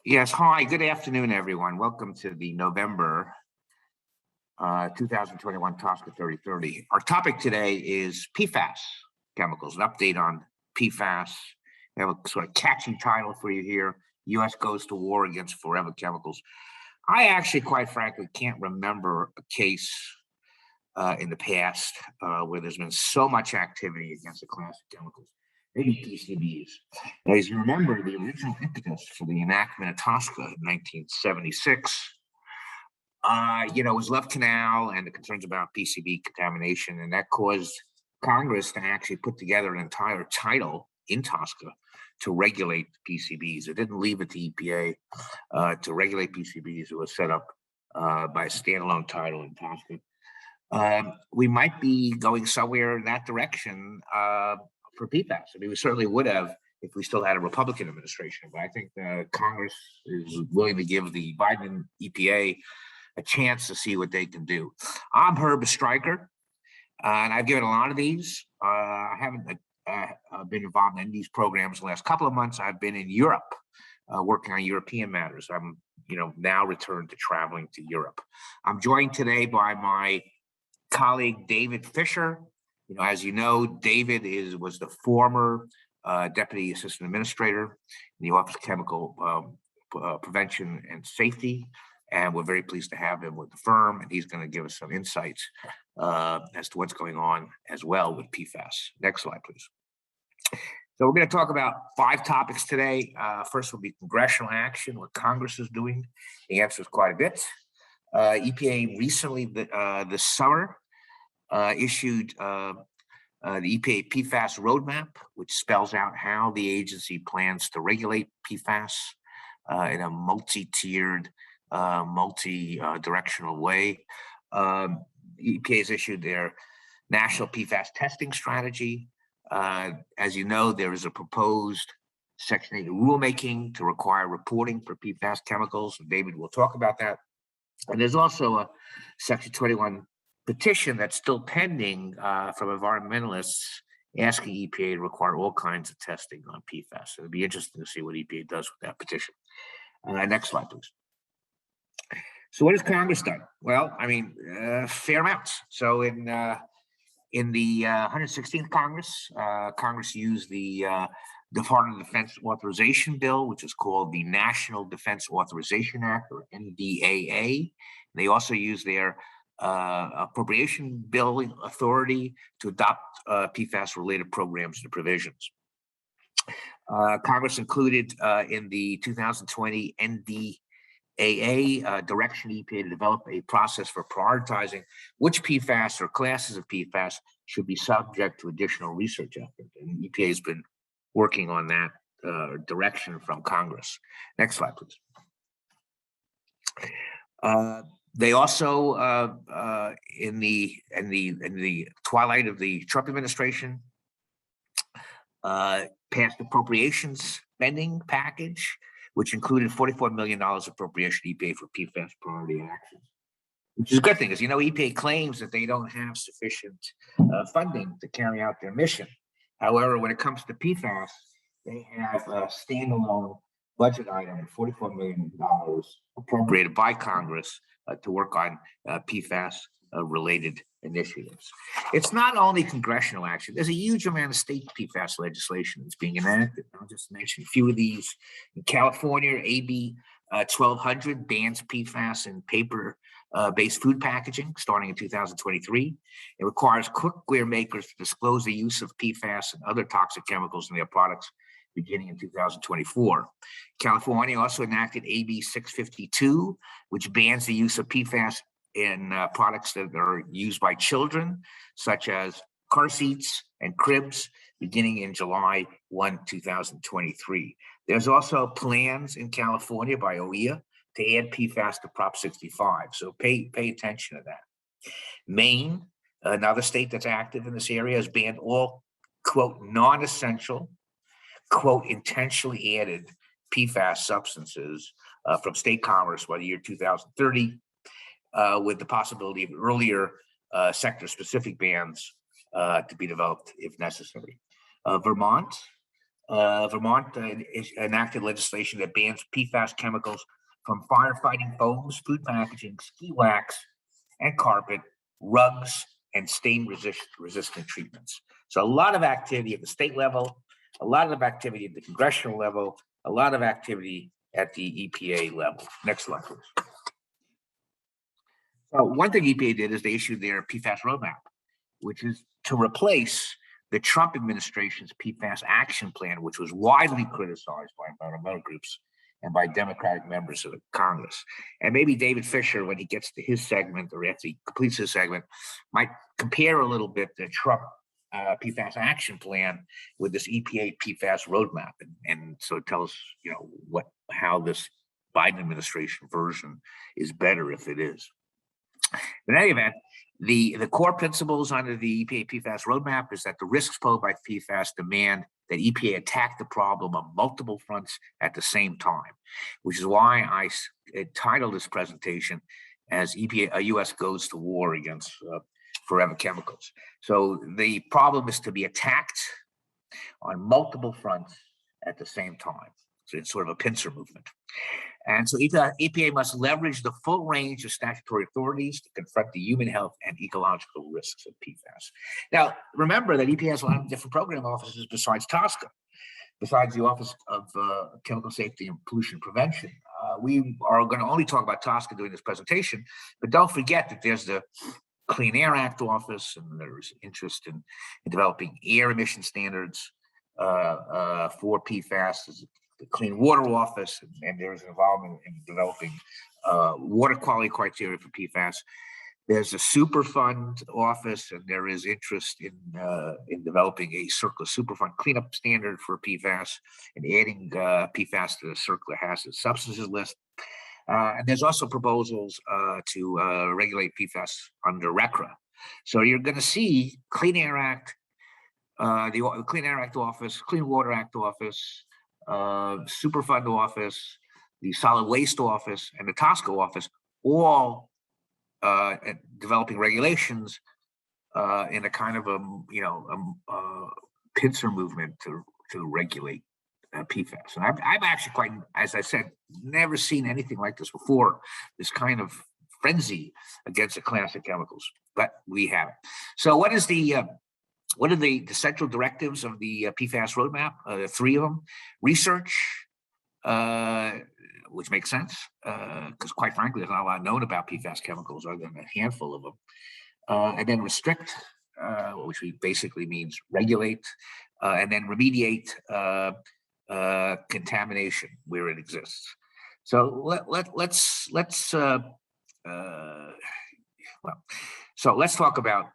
Yes, hi, good afternoon, everyone. Welcome to the November 2021 TSCA 3030. Our topic today is PFAS chemicals, an update on PFAS. We have a sort of catchy title for you here. U.S. goes to war against forever chemicals. I actually, quite frankly, can't remember a case in the past where there's been so much activity against a class of chemicals. Maybe PCBs. Now, as you remember, the original impetus for the enactment of TSCA in 1976, was Love Canal and the concerns about PCB contamination, and that caused Congress to actually put together an entire title in TSCA to regulate PCBs. It didn't leave it to EPA to regulate PCBs. It was set up by a standalone title in TSCA. We might be going somewhere in that direction for PFAS. I mean, we certainly would have if we still had a Republican administration, but I think Congress is willing to give the Biden EPA a chance to see what they can do. I'm Herb Estreicher, and I've given a lot of these. I haven't been involved in these programs the last couple of months. I've been in Europe working on European matters. I'm now returned to traveling to Europe. I'm joined today by my colleague, David Fisher. As you know, David was the former Deputy Assistant Administrator in the Office of Chemical Prevention and Safety, and we're very pleased to have him with the firm, and he's going to give us some insights as to what's going on as well with PFAS. Next slide, please. So we're going to talk about 5 topics today. First will be Congressional Action, what Congress is doing. The answer is quite a bit. EPA recently, this summer, issued the EPA PFAS roadmap, which spells out how the agency plans to regulate PFAS in a multi-tiered, multi-directional way. EPA has issued their National PFAS Testing Strategy. As you know, there is a proposed Section 8 rulemaking to require reporting for PFAS chemicals. David will talk about that. And there's also a Section 21 petition that's still pending from environmentalists asking EPA to require all kinds of testing on PFAS. So it'll be interesting to see what EPA does with that petition. Next slide, please. So what has Congress done? Well, I mean, fair amounts. So in the 116th Congress, Congress used the Department of Defense Authorization Bill, which is called the National Defense Authorization Act, or NDAA. They also used their appropriation bill authority to adopt PFAS-related programs and provisions. Congress included in the 2020 NDAA direction EPA to develop a process for prioritizing which PFAS or classes of PFAS should be subject to additional research effort. And EPA has been working on that direction from Congress. Next slide, please. They also, in the twilight of the Trump administration, passed appropriations spending package, which included $44 million appropriation to EPA for PFAS priority actions, which is a good thing, because EPA claims that they don't have sufficient funding to carry out their mission. However, when it comes to PFAS, they have a standalone budget item, $44 million appropriated by Congress to work on PFAS-related initiatives. It's not only congressional action. There's a huge amount of state PFAS legislation that's being enacted. I'll just mention a few of these. In California, AB 1200 bans PFAS in paper-based food packaging starting in 2023. It requires cookware makers to disclose the use of PFAS and other toxic chemicals in their products beginning in 2024. California also enacted AB 652, which bans the use of PFAS in products that are used by children, such as car seats and cribs, beginning in July 1, 2023. There's also plans in California by OEA to add PFAS to Prop 65, so pay attention to that. Maine, another state that's active in this area, has banned all, quote, non-essential, quote, intentionally added PFAS substances from state commerce by the year 2030, with the possibility of earlier sector-specific bans to be developed if necessary. Vermont Vermont enacted legislation that bans PFAS chemicals from firefighting foams, food packaging, ski wax, and carpet, rugs, and stain-resistant treatments. So a lot of activity at the state level, a lot of activity at the congressional level, a lot of activity at the EPA level. Next slide, please. So one thing EPA did is they issued their PFAS roadmap, which is to replace the Trump administration's PFAS action plan, which was widely criticized by environmental groups and by Democratic members of the Congress. And maybe David Fisher, when he gets to his segment, or after he completes his segment, might compare a little bit the Trump PFAS action plan with this EPA PFAS roadmap, and so tell us, how this Biden administration version is better, if it is. In any event, the core principles under the EPA PFAS roadmap is that the risks posed by PFAS demand that EPA attack the problem on multiple fronts at the same time, which is why I titled this presentation as EPA, U.S. goes to war against forever chemicals. So the problem is to be attacked on multiple fronts at the same time. So it's sort of a pincer movement. And so EPA must leverage the full range of statutory authorities to confront the human health and ecological risks of PFAS. Now, remember that EPA has a lot of different program offices besides TSCA, besides the Office of Chemical Safety and Pollution Prevention. We are going to only talk about TSCA during this presentation, but don't forget that there's the Clean Air Act office, and there's interest in developing air emission standards for PFAS. The Clean Water Office, and there's involvement in developing water quality criteria for PFAS. There's a Superfund office, and there is interest in developing a circular Superfund cleanup standard for PFAS and adding PFAS to the circular hazardous substances list. And there's also proposals to regulate PFAS under RCRA. So you're going to see Clean Air Act, the Clean Air Act office, Clean Water Act office, Superfund office, the Solid Waste office, and the TSCA office, all developing regulations in a kind of a pincer movement to regulate PFAS. And I've actually quite, as I said, never seen anything like this before. This kind of frenzy against the classic chemicals, but we have it. So what are the central directives of the PFAS roadmap? There are three of them. Research, which makes sense, because quite frankly, there's not a lot known about PFAS chemicals other than a handful of them. And then restrict, which basically means regulate, and then remediate contamination where it exists. So let's talk about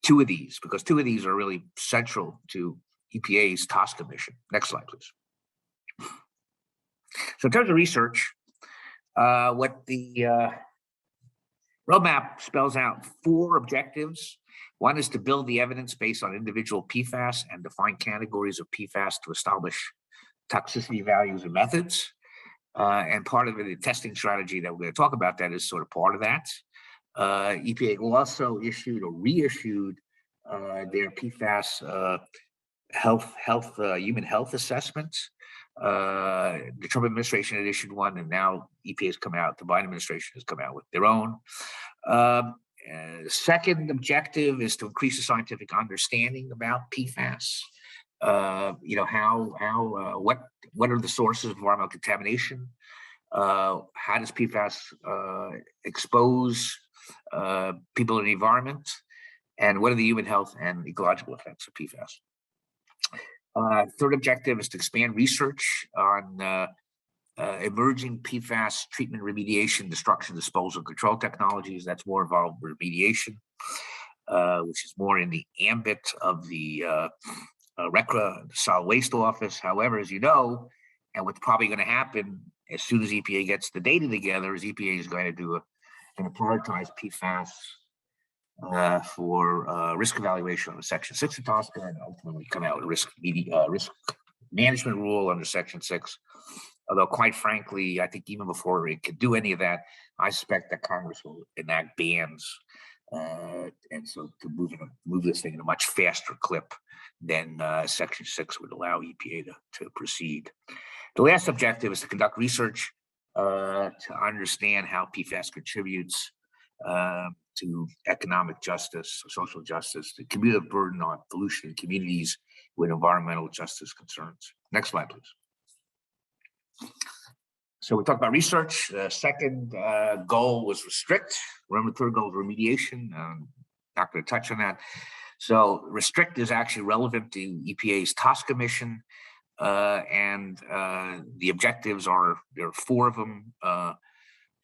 two of these, because two of these are really central to EPA's TSCA mission. Next slide, please. So in terms of research, what the roadmap spells out 4 objectives. One is to build the evidence based on individual PFAS and define categories of PFAS to establish toxicity values and methods. And part of the testing strategy that we're going to talk about that is sort of part of that. EPA also issued or reissued their PFAS human health assessments. The Trump administration had issued one, and now EPA has come out. The Biden administration has come out with their own. Second objective is to increase the scientific understanding about PFAS. What are the sources of environmental contamination? How does PFAS expose people in the environment? And what are the human health and ecological effects of PFAS? Third objective is to expand research on emerging PFAS treatment, remediation, destruction, disposal, control technologies. That's more involved with remediation, which is more in the ambit of the RCRA, the Solid Waste Office. However, as you know, and what's probably going to happen as soon as EPA gets the data together, is EPA is going to prioritize PFAS for risk evaluation under Section 6 of TSCA, and ultimately come out with risk management rule under Section 6. Although, quite frankly, I think even before it could do any of that, I suspect that Congress will enact bans And so to move this thing in a much faster clip than Section 6 would allow EPA to proceed. The last objective is to conduct research to understand how PFAS contributes to economic justice, social justice, the cumulative burden on pollution in communities with environmental justice concerns. Next slide, please. So we talked about research. The second goal was restrict. Remember, the third goal is remediation. Not going to touch on that. So restrict is actually relevant to EPA's TSCA mission. And the objectives are, there are 4 of them.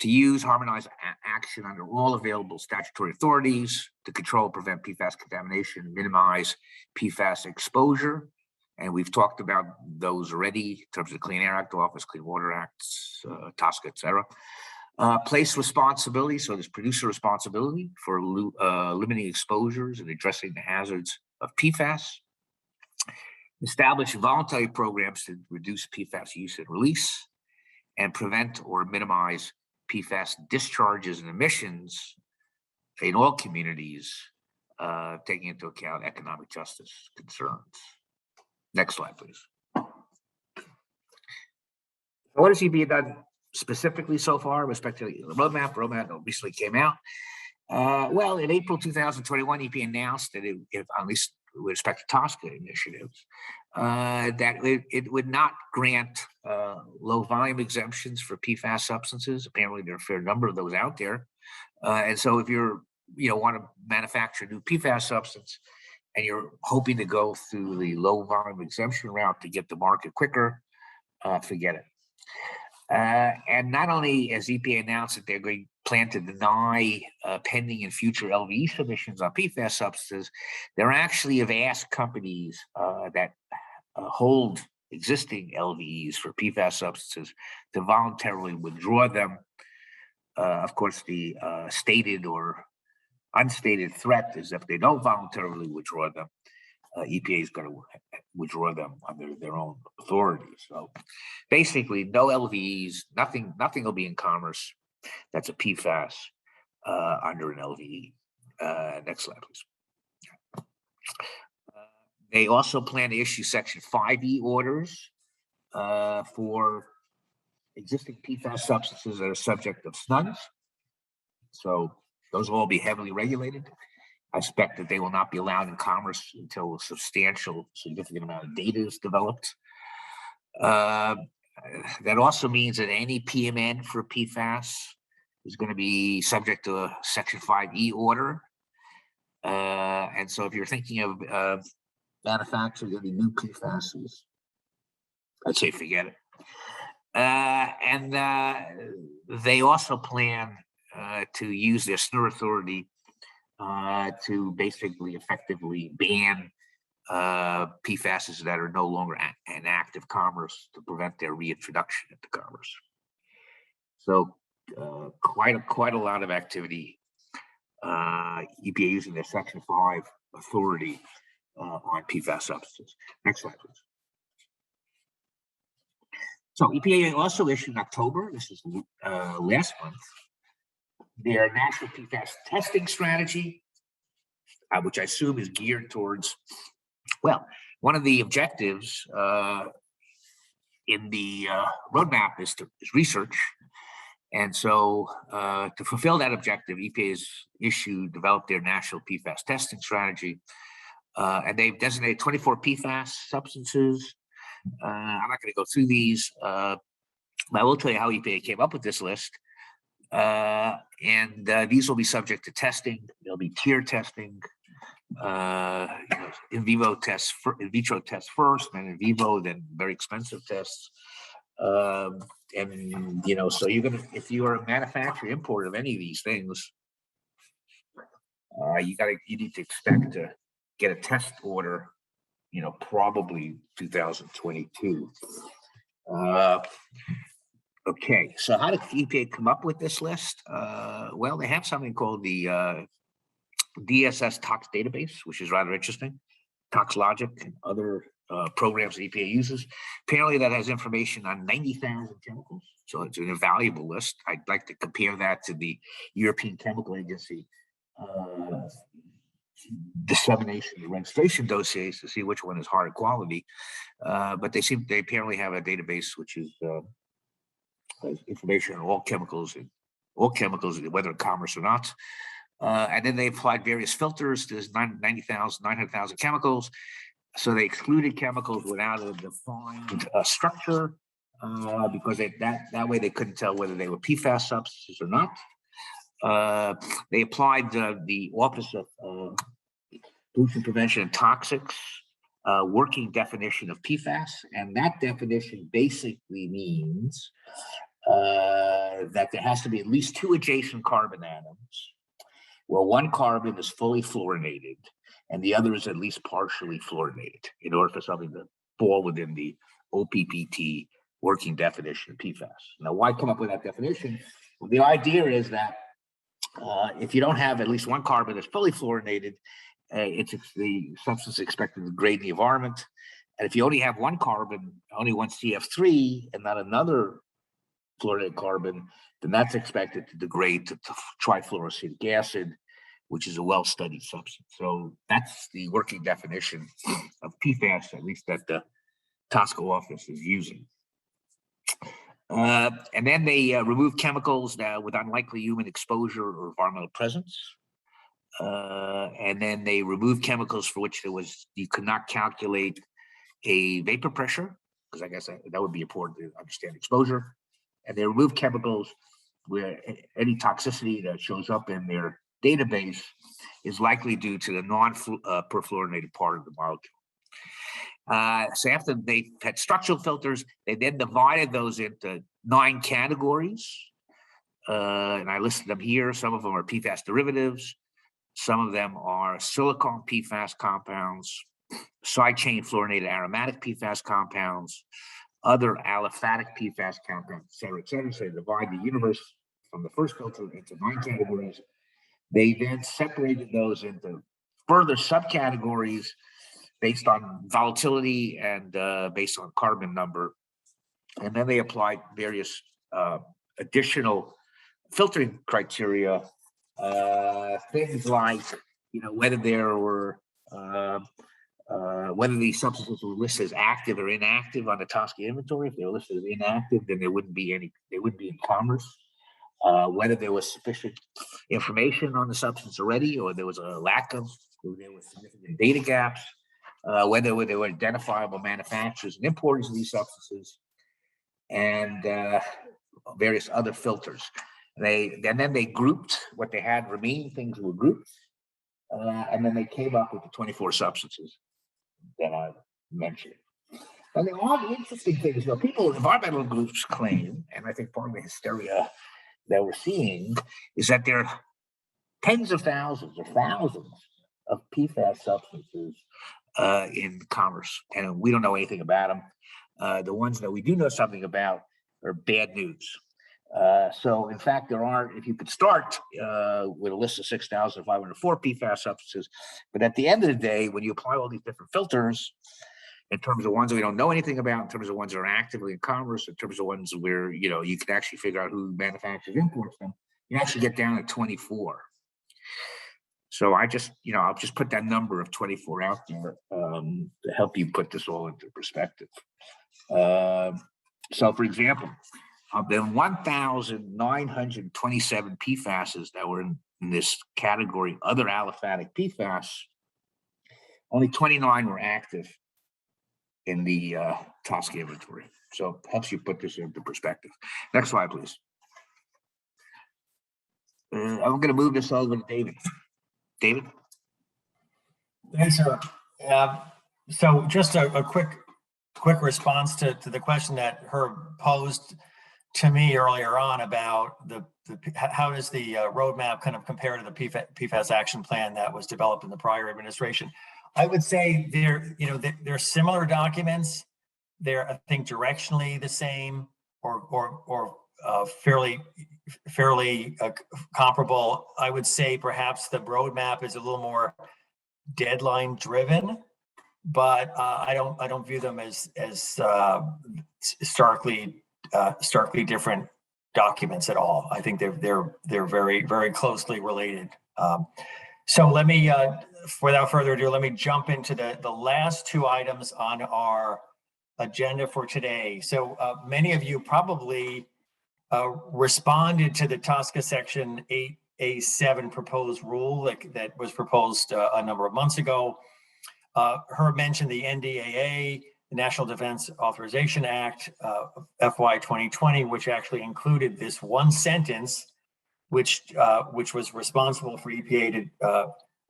To use harmonized action under all available statutory authorities to control, prevent PFAS contamination, minimize PFAS exposure. And we've talked about those already in terms of the Clean Air Act, Office Clean Water Act, TSCA, et cetera. Place responsibility, so there's producer responsibility for limiting exposures and addressing the hazards of PFAS. Establish voluntary programs to reduce PFAS use and release, and prevent or minimize PFAS discharges and emissions in all communities, taking into account economic justice concerns. Next slide, please. What has EPA done specifically so far with respect to the roadmap? Roadmap recently came out. Well, in April 2021, EPA announced that if at least with respect to TSCA initiatives, that it would not grant low volume exemptions for PFAS substances. Apparently, there are a fair number of those out there. And so if you're, want to manufacture a new PFAS substance and you're hoping to go through the low volume exemption route to get to market quicker, forget it. And not only has EPA announced that they're going to plan to deny pending and future LVE submissions on PFAS substances, they actually have asked companies that hold existing LVEs for PFAS substances to voluntarily withdraw them. Of course, the stated or unstated threat is if they don't voluntarily withdraw them, EPA is going to withdraw them under their own authority. So basically, no LVEs, nothing will be in commerce that's a PFAS under an LVE. Next slide, please. They also plan to issue Section 5E orders for existing PFAS substances that are subject of SNUGs. So those will all be heavily regulated. I expect that they will not be allowed in commerce until a significant amount of data is developed. That also means that any PMN for PFAS is going to be subject to a Section 5E order. And so if you're thinking of manufacturing any new PFASs, I'd say forget it. And they also plan to use their SNUR authority to basically effectively ban PFASs that are no longer in active commerce to prevent their reintroduction into commerce. So quite a lot of activity. EPA using their Section 5 authority on PFAS substances. Next slide, please. So EPA also issued in October, this is last month, their national PFAS testing strategy, which I assume is geared towards, well, one of the objectives in the roadmap is research. And so to fulfill that objective, EPA has developed their national PFAS testing strategy. And they've designated 24 PFAS substances. I'm not going to go through these, but I will tell you how EPA came up with this list. And these will be subject to testing. There'll be tier testing, in vitro tests first, then in vivo, then very expensive tests. And so if you are a manufacturer import of any of these things, you need to expect to get a test order, probably 2022. Okay, so how did EPA come up with this list? Well, they have something called the DSS Tox database, which is rather interesting. ToxLogic and other programs that EPA uses. Apparently, that has information on 90,000 chemicals, so it's an invaluable list. I'd like to compare that to the European Chemical Agency dissemination of registration dossiers to see which one is higher quality. But they apparently have a database which is has information on all chemicals, whether in commerce or not. And then they applied various filters to 90,000, 900,000 chemicals. So they excluded chemicals without a defined structure because that way they couldn't tell whether they were PFAS substances or not. They applied the Office of Pollution Prevention and Toxics working definition of PFAS, and that definition basically means that there has to be at least 2 adjacent carbon atoms where one carbon is fully fluorinated and the other is at least partially fluorinated in order for something to fall within the OPPT working definition of PFAS. Now, why come up with that definition? Well, the idea is that if you don't have at least one carbon that's fully fluorinated, it's the substance is expected to degrade in the environment. And if you only have one carbon, only one CF3 and not another fluorinated carbon, then that's expected to degrade to trifluoroacetic acid, which is a well-studied substance. So that's the working definition of PFAS, at least that the TSCA office is using. And then they remove chemicals with unlikely human exposure or environmental presence. And then they remove chemicals for which you could not calculate a vapor pressure, because I guess that would be important to understand exposure. And they remove chemicals where any toxicity that shows up in their database is likely due to the non-perfluorinated part of the molecule. So after they had structural filters, they then divided those into 9 categories. And I listed them here. Some of them are PFAS derivatives. Some of them are silicone PFAS compounds, side chain fluorinated aromatic PFAS compounds, other aliphatic PFAS compounds, et cetera, et cetera. So they divide the universe from the first filter into 9 categories. They then separated those into further subcategories based on volatility and based on carbon number. And then they applied various additional filtering criteria, things like, whether there were, whether these substances were listed as active or inactive on the TSCA inventory. If they were listed as inactive, then they wouldn't be in commerce. Whether there was sufficient information on the substance already, or there was a lack of, or there was significant data gaps, whether there were identifiable manufacturers and importers of these substances, and various other filters. Then they grouped what they had, remaining things were grouped, and then they came up with the 24 substances that I mentioned. And the odd, interesting thing is, environmental groups claim, and I think part of the hysteria that we're seeing is that there are tens of thousands or thousands of PFAS substances in commerce, and we don't know anything about them. The ones that we do know something about are bad news. So, in fact, if you could start with a list of 6,504 PFAS substances, but at the end of the day, when you apply all these different filters, in terms of ones that we don't know anything about, in terms of ones that are actively in commerce, in terms of ones where, you can actually figure out who manufactures, imports them, you actually get down to 24. So I'll just put that number of 24 out there to help you put this all into perspective. So, for example, of the 1,927 PFASs that were in this category, other aliphatic PFAS, only 29 were active in the TSCA inventory. So it helps you put this into perspective. Next slide, please. I'm going to move this over to David. David? Thanks, sir. So just a quick response to the question that Herb posed to me earlier on about how does the roadmap kind of compare to the PFAS action plan that was developed in the prior administration. I would say they're similar documents. They're, I think, directionally the same or fairly comparable. I would say perhaps the roadmap is a little more deadline driven, but I don't view them as starkly different documents at all. I think they're very, very closely related. So let me, without further ado, let me jump into the last two items on our agenda for today. So many of you probably responded to the TSCA Section 8A7 proposed rule that was proposed a number of months ago. Herb mentioned the NDAA, the National Defense Authorization Act, FY 2020, which actually included this one sentence, which was responsible for EPA to,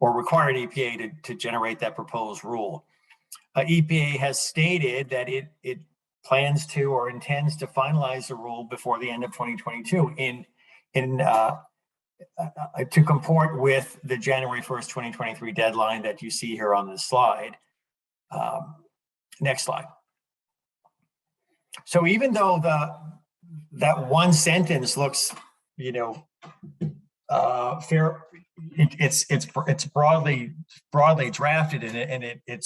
or required EPA to generate that proposed rule. EPA has stated that it plans to or intends to finalize the rule before the end of 2022 to comport with the January 1st, 2023 deadline that you see here on this slide. Next slide. So even though that one sentence looks, fair, it's broadly drafted, and it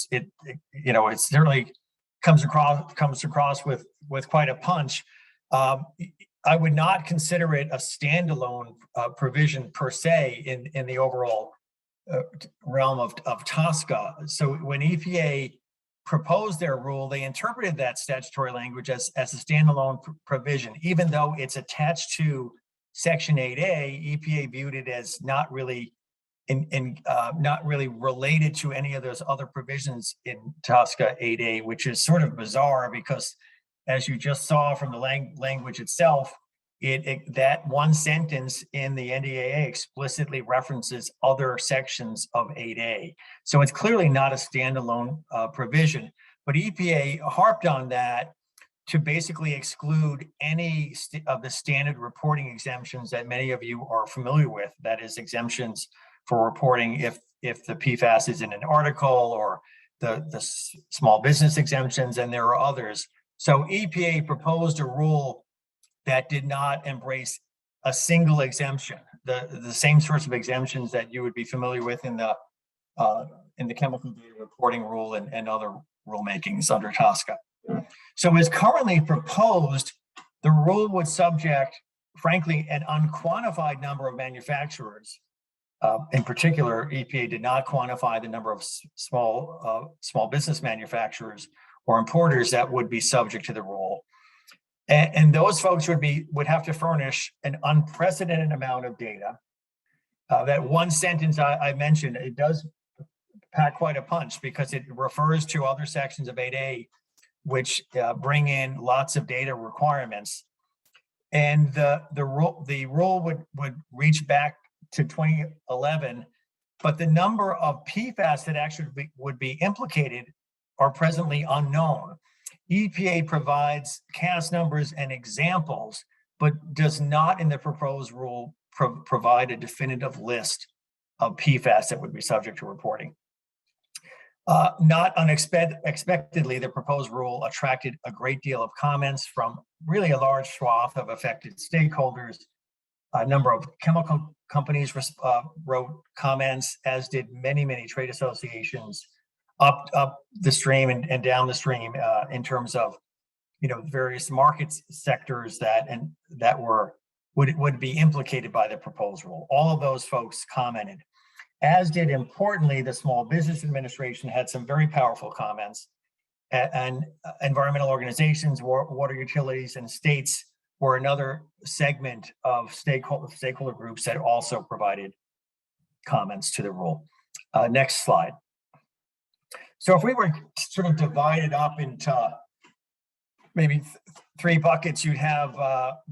certainly comes across with quite a punch. I would not consider it a standalone provision per se in the overall realm of TSCA. So when EPA proposed their rule, they interpreted that statutory language as a standalone provision, even though it's attached to Section 8A. EPA viewed it as not really not really related to any of those other provisions in TSCA 8A, which is sort of bizarre because, as you just saw from the language itself, that one sentence in the NDAA explicitly references other sections of 8A. So it's clearly not a standalone provision, but EPA harped on that to basically exclude any of the standard reporting exemptions that many of you are familiar with. That is, exemptions for reporting if the PFAS is in an article, or the small business exemptions, and there are others. So EPA proposed a rule that did not embrace a single exemption, the same sorts of exemptions that you would be familiar with in the chemical data reporting rule and other rulemakings under TSCA. So as currently proposed, the rule would subject, frankly, an unquantified number of manufacturers. In particular, EPA did not quantify the number of small business manufacturers or importers that would be subject to the rule. And those folks would have to furnish an unprecedented amount of data. That one sentence I mentioned, it does pack quite a punch because it refers to other sections of 8A, which bring in lots of data requirements. And the rule would reach back to 2011, but the number of PFAS that actually would be implicated are presently unknown. EPA provides CAS numbers and examples, but does not in the proposed rule provide a definitive list of PFAS that would be subject to reporting. Not unexpectedly, the proposed rule attracted a great deal of comments from really a large swath of affected stakeholders. A number of chemical companies wrote comments, as did many trade associations up the stream and down the stream in terms of various market sectors that would be implicated by the proposed rule. All of those folks commented, as did, importantly, the Small Business Administration had some very powerful comments, and environmental organizations, water utilities, and states were another segment of stakeholder groups that also provided comments to the rule. Next slide. So if we were sort of divided up into maybe three buckets, you'd have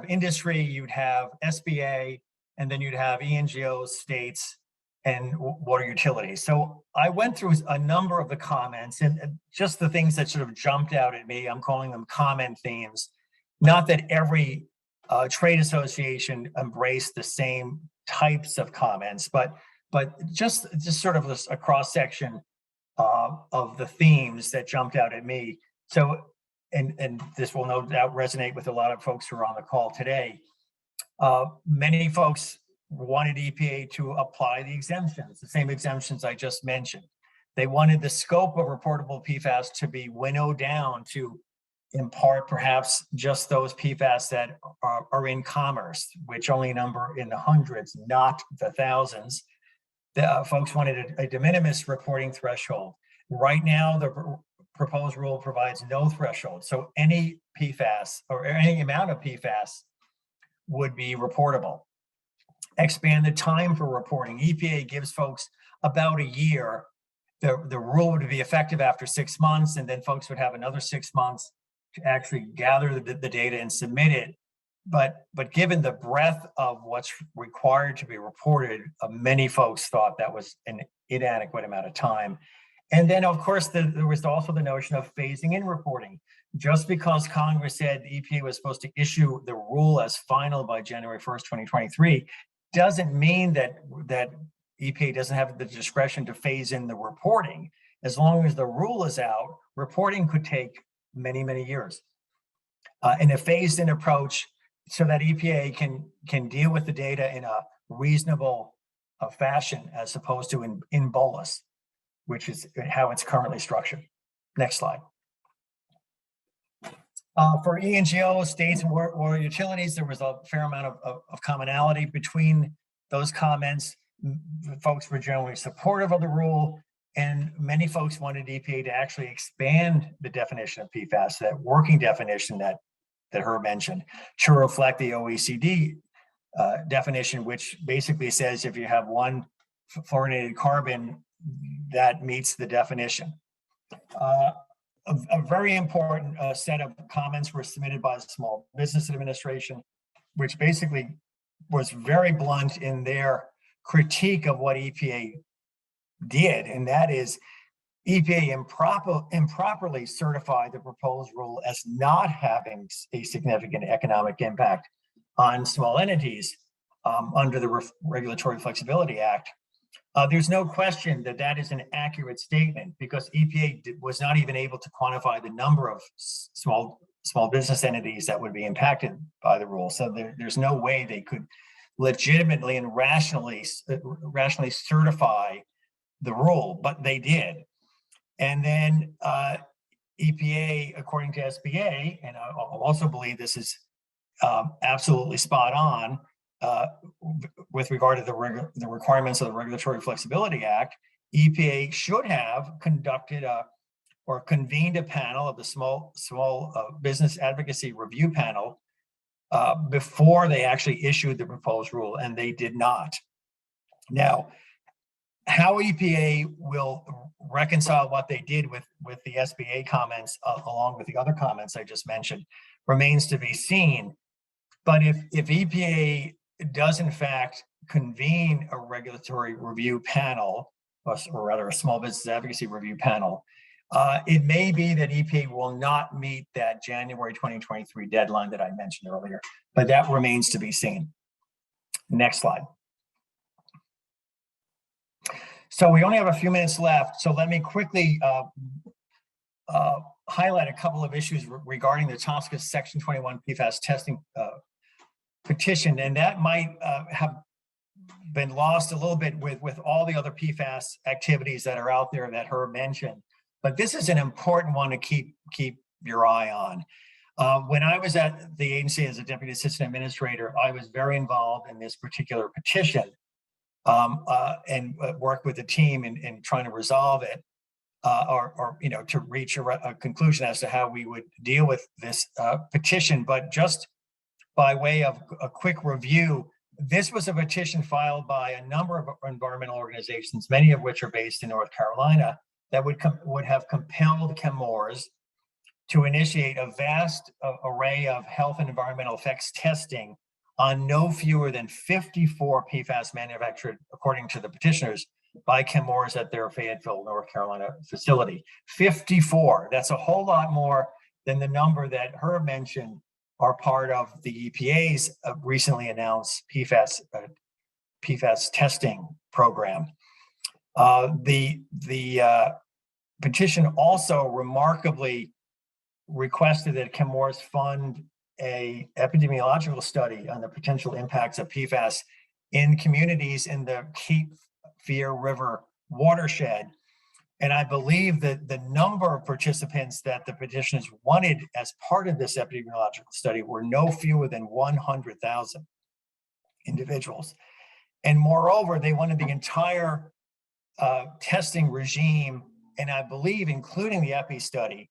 industry, you'd have SBA, and then you'd have ENGOs, states, and water utilities. So I went through a number of the comments, and just the things that sort of jumped out at me, I'm calling them comment themes. Not that every trade association embraced the same types of comments, but just sort of a cross section of the themes that jumped out at me. So, and this will no doubt resonate with a lot of folks who are on the call today. Many folks wanted EPA to apply the exemptions, the same exemptions I just mentioned. They wanted the scope of reportable PFAS to be winnowed down to in part, perhaps just those PFAS that are in commerce, which only number in the hundreds, not the thousands. The folks wanted a de minimis reporting threshold. Right now, the proposed rule provides no threshold. So any PFAS or any amount of PFAS would be reportable. Expand the time for reporting. EPA gives folks about a year. The rule would be effective after 6 months, and then folks would have another 6 months to actually gather the data and submit it. But given the breadth of what's required to be reported, many folks thought that was an inadequate amount of time. And then, of course, there was also the notion of phasing in reporting. Just because Congress said the EPA was supposed to issue the rule as final by January 1st, 2023, doesn't mean that EPA doesn't have the discretion to phase in the reporting. As long as the rule is out, reporting could take many, many years. And a phased-in approach so that EPA can deal with the data in a reasonable fashion as opposed to in bolus, which is how it's currently structured. Next slide. For E&GO, states and water utilities, there was a fair amount of commonality between those comments. Folks were generally supportive of the rule, and many folks wanted EPA to actually expand the definition of PFAS, that working definition that Herb mentioned, to reflect the OECD definition, which basically says if you have one fluorinated carbon, that meets the definition. A very important set of comments were submitted by the Small Business Administration, which basically was very blunt in their critique of what EPA did, and that is EPA improperly certified the proposed rule as not having a significant economic impact on small entities under the Regulatory Flexibility Act. There's no question that is an accurate statement, because EPA was not even able to quantify the number of small business entities that would be impacted by the rule. So there's no way they could legitimately and rationally certify the rule, but they did. And then EPA, according to SBA, and I also believe this is absolutely spot on, with regard to the requirements of the Regulatory Flexibility Act, EPA should have conducted or convened a panel of the small business advocacy review panel before they actually issued the proposed rule, and they did not. Now, how EPA will reconcile what they did with the SBA comments along with the other comments I just mentioned remains to be seen. But if EPA does in fact convene a regulatory review panel, or rather a small business advocacy review panel, it may be that EPA will not meet that January 2023 deadline that I mentioned earlier, but that remains to be seen. Next slide. So we only have a few minutes left, so let me quickly highlight a couple of issues regarding the TSCA Section 21 PFAS testing petition, and that might have been lost a little bit with all the other PFAS activities that are out there that Herb mentioned. But this is an important one to keep your eye on. When I was at the agency as a deputy assistant administrator, I was very involved in this particular petition and worked with the team in trying to resolve it, or to reach a conclusion as to how we would deal with this petition. But just by way of a quick review, this was a petition filed by a number of environmental organizations, many of which are based in North Carolina, that would have compelled Chemours to initiate a vast array of health and environmental effects testing on no fewer than 54 PFAS manufactured, according to the petitioners, by Chemours at their Fayetteville, North Carolina facility. 54, that's a whole lot more than the number that Herb mentioned are part of the EPA's recently announced PFAS testing program. The petition also remarkably requested that Chemours fund a epidemiological study on the potential impacts of PFAS in communities in the Cape Fear River watershed. And I believe that the number of participants that the petitioners wanted as part of this epidemiological study were no fewer than 100,000 individuals. And moreover, they wanted the entire testing regime, and I believe including the EPI study,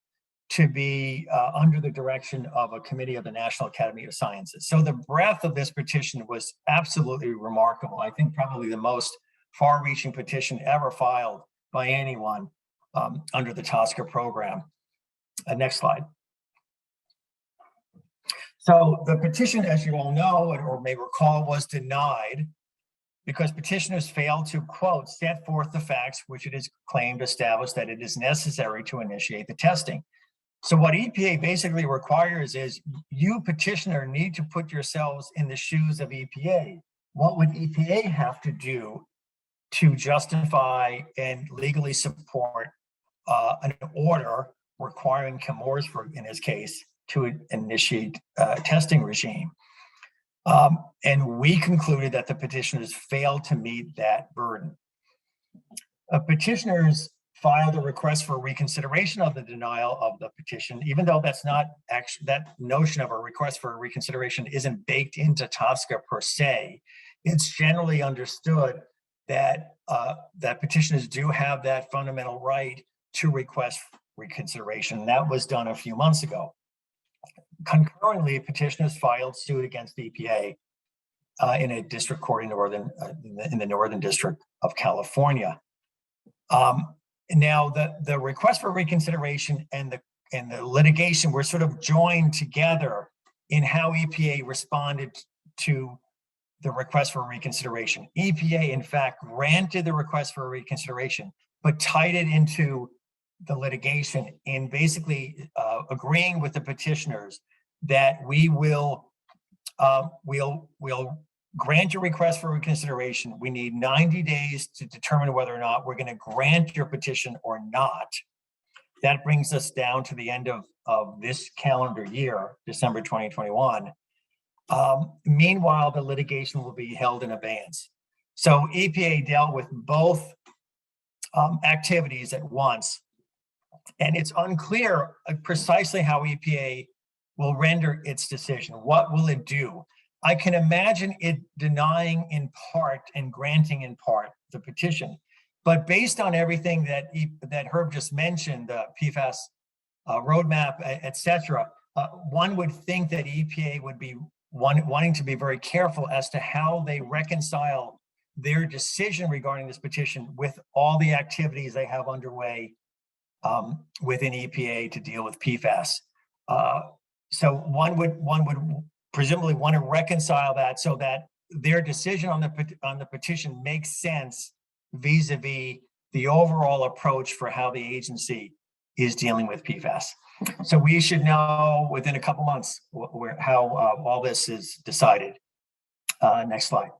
to be under the direction of a committee of the National Academy of Sciences. So the breadth of this petition was absolutely remarkable. I think probably the most far-reaching petition ever filed by anyone under the TSCA program. Next slide. So the petition, as you all know or may recall, was denied because petitioners failed to, quote, set forth the facts which it is claimed established that it is necessary to initiate the testing. So what EPA basically requires is you, petitioner, need to put yourselves in the shoes of EPA. What would EPA have to do to justify and legally support an order requiring Chemours, in this case, to initiate a testing regime? And we concluded that the petitioners failed to meet that burden. Petitioners filed a request for reconsideration of the denial of the petition, even though that's not actually, that notion of a request for reconsideration isn't baked into TSCA per se. It's generally understood that that petitioners do have that fundamental right to request reconsideration. That was done a few months ago. Concurrently, petitioners filed suit against the EPA in a district court in the Northern District of California. Now, the request for reconsideration and the litigation were sort of joined together in how EPA responded to the request for reconsideration. EPA, in fact, granted the request for reconsideration, but tied it into the litigation in basically agreeing with the petitioners that we'll grant your request for reconsideration. We need 90 days to determine whether or not we're going to grant your petition or not. That brings us down to the end of this calendar year, December 2021. Meanwhile, the litigation will be held in abeyance. So EPA dealt with both activities at once, and it's unclear precisely how EPA will render its decision. What will it do? I can imagine it denying in part and granting in part the petition. But based on everything that Herb just mentioned, the PFAS roadmap, et cetera, one would think that EPA would be wanting to be very careful as to how they reconcile their decision regarding this petition with all the activities they have underway within EPA to deal with PFAS. So one would presumably want to reconcile that so that their decision on the petition makes sense vis-a-vis the overall approach for how the agency is dealing with PFAS. So we should know within a couple months how all this is decided. Next slide.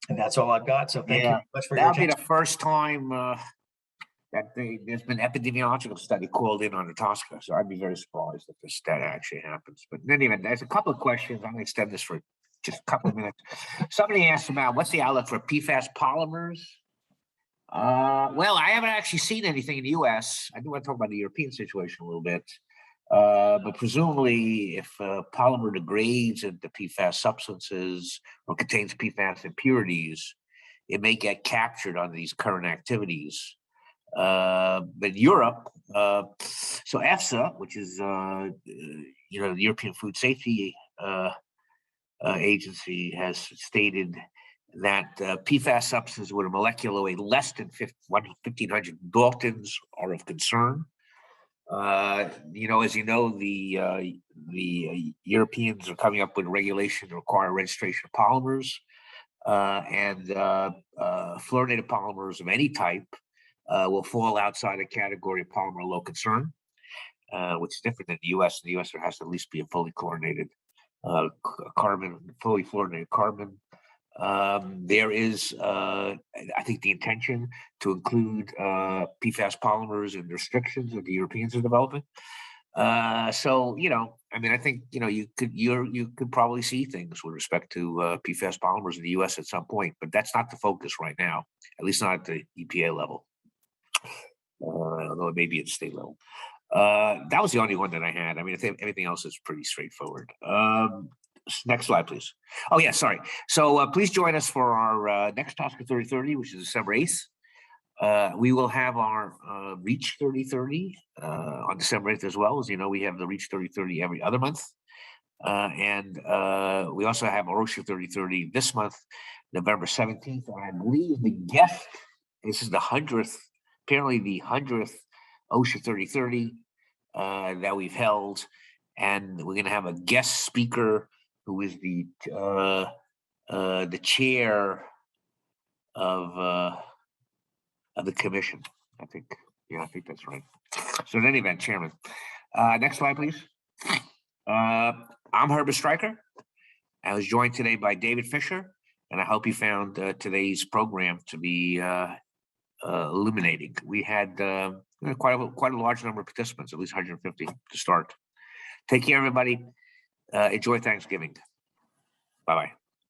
And that's all I've got. So thank you very much for your attention. That'll be the first time that there's been epidemiological study called in on the TSCA. So I'd be very surprised if that actually happens. But in any event, there's a couple of questions. I'm going to extend this for just a couple of minutes. Somebody asked about what's the outlook for PFAS polymers? Well, I haven't actually seen anything in the US. I do want to talk about the European situation a little bit. But presumably, if a polymer degrades into PFAS substances or contains PFAS impurities, it may get captured on these current activities. But Europe, so EFSA, which is the European Food Safety Agency, has stated that PFAS substances with a molecular weight less than 1,500 Daltons are of concern. As you know, the Europeans are coming up with a regulation to require registration of polymers, and fluorinated polymers of any type will fall outside the category of polymer low concern, which is different than the U.S. In the U.S., there has to at least be a fully chlorinated fully fluorinated carbon. There is, I think, the intention to include PFAS polymers in restrictions that the Europeans are developing. I think you could probably see things with respect to PFAS polymers in the U.S. at some point, but that's not the focus right now, at least not at the EPA level. although it may be at state level. That was the only one that I had. I mean, I think everything else is pretty straightforward. Next slide, please. Oh, yeah, sorry. So please join us for our next TSCA 3030, which is December 8th. We will have our Reach 3030 on December 8th as well. As you know, we have the Reach 3030 every other month. And we also have OSHA 3030 this month, November 17th. And I believe the guest, this is the 100th, apparently the 100th OSHA 3030 that we've held. And we're going to have a guest speaker who is the chair of the commission. I think, yeah, I think that's right. So in any event, Chairman. Next slide, please. I'm Herbert Estreicher. I was joined today by David Fisher, and I hope you found today's program to be illuminating. We had quite a large number of participants, at least 150 to start. Take care, everybody. Enjoy Thanksgiving. Bye-bye.